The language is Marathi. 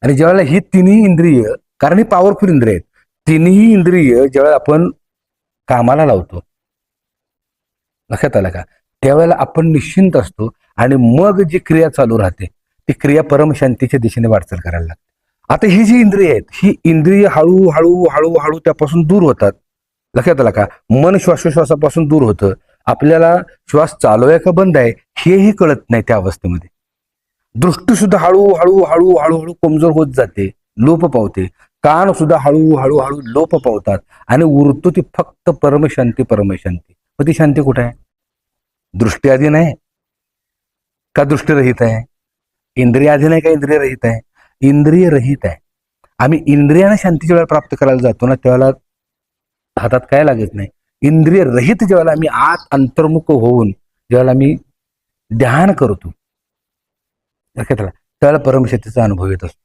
आणि ज्यावेळेला ही तिन्ही इंद्रिय, कारण ही पॉवरफुल इंद्रिय आहेत, तिन्ही इंद्रिय ज्यावेळेला आपण कामाला लावतो, लक्षात आलं का, त्यावेळेला आपण निश्चिंत असतो आणि मग जी क्रिया चालू राहते ती क्रिया परमशांतीच्या दिशेने वाटचाल करायला लागते. आता ही जी इंद्रिय आहेत, ही इंद्रिय हळूहळू हळूहळू त्यापासून दूर होतात. लक्षात आलं का, मन श्वासोश्वासापासून दूर होतं. आपल्याला श्वास चालू आहे का बंद आहे हेही कळत नाही त्या अवस्थेमध्ये. दृष्टी सुद्धा हळूहळू हळूहळू कमजोर होत जाते, लोप पावते. कान सुद्धा हळूहळू हळू लोप पावतात आणि उरतो ती फक्त परमशांती परमशांती. मग ती शांती कुठे आहे? दृष्टी अधीन आहे का दृष्टीरहित आहे? इंद्रिय अधीन आहे का इंद्रिय रहित आहे? इंद्रिय रहित आहे. आम्ही इंद्रियाने शांतीच्या वेळेला प्राप्त करायला जातो ना, त्यावेळेला हातात काय लागत नाही. इंद्रिय रहित ज्यावेळेला आम्ही आत अंतर्मुख होऊन ज्यावेळेला आम्ही ध्यान करतो, त्यावेळेला परमशक्तीचा अनुभव येत असतो.